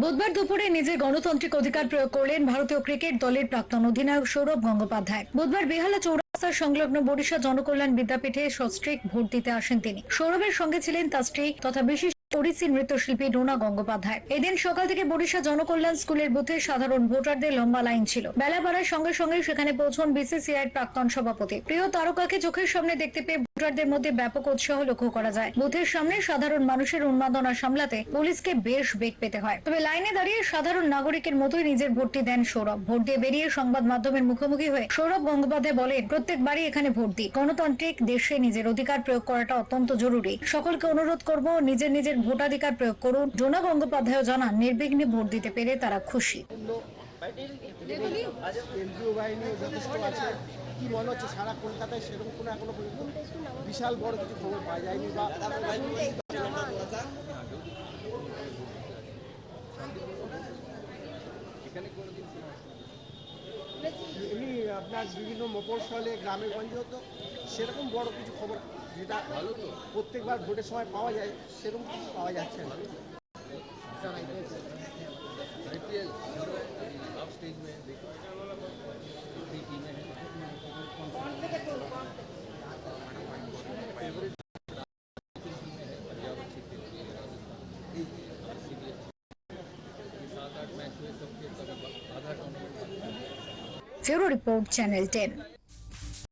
বুধবার দুপুরে নিজের গণতান্ত্রিক অধিকার প্রয়োগ করলেন ভারতীয় ক্রিকেট দলের প্রাক্তন অধিনায়ক সৌরভ গঙ্গোপাধ্যায়। বুধবার বেহালা চৌরাস্তা সংলগ্ন বরিশা জনকল্যাণ বিদ্যাপীঠে সস্ত্রীক ভোট দিতে আসেন তিনি। সৌরভের সঙ্গে ছিলেন তার স্ত্রী তথা বিশিষ্ট ওড়িশি নৃত্যশিল্পী ডোনা গঙ্গোপাধ্যায়। এদিন সকাল থেকে বরিশা জনকল্যাণ স্কুলের বুথে সাধারণ ভোটারদের লম্বা লাইন ছিল। বেলা বাড়ার সঙ্গে সঙ্গে সেখানে পৌঁছন বিসিসিআই প্রাক্তন সভাপতি। প্রিয় তারকাকে চোখের সামনে দেখতে পেয়ে ভোটারদের মধ্যে ব্যাপক উৎসাহ লক্ষ্য করা যায়। বুথের সামনে সাধারণ মানুষের উন্মাদনা সামলাতে পুলিশকে বেশ বেগ পেতে হয়। তবে লাইনে দাঁড়িয়ে সাধারণ নাগরিকের মতোই নিজের ভোটটি দেন সৌরভ। ভোট দিয়ে বেরিয়ে সংবাদ মাধ্যমের মুখোমুখি হয়ে সৌরভ গঙ্গোপাধ্যায় বলেন, প্রত্যেকবারই এখানে ভোট দিই। গণতান্ত্রিক দেশে নিজের অধিকার প্রয়োগ করাটা অত্যন্ত জরুরি। সকলকে অনুরোধ করব নিজের নিজের ভোটাধিকার প্রয়োগ করুন। ডোনা গঙ্গোপাধ্যায় জানান, নির্বিঘ্নে ভোট দিতে পেরে তারা খুশি। কেন্দ্রীয় বাহিনী যথেষ্ট আছে। কি মনে হচ্ছে সারা কলকাতায় সেরকম কোনো এখনো পর্যন্ত বিশাল বড় কিছু খবর পাওয়া যায়নি বা এমনি আপনার বিভিন্ন মফস্বলে গ্রামে গঞ্জে তো সেরকম বড় কিছু খবর যেটা প্রত্যেকবার ভোটের সময় পাওয়া যায় সেরকম কিছু পাওয়া যাচ্ছে না। Bureau Report, Channel 10।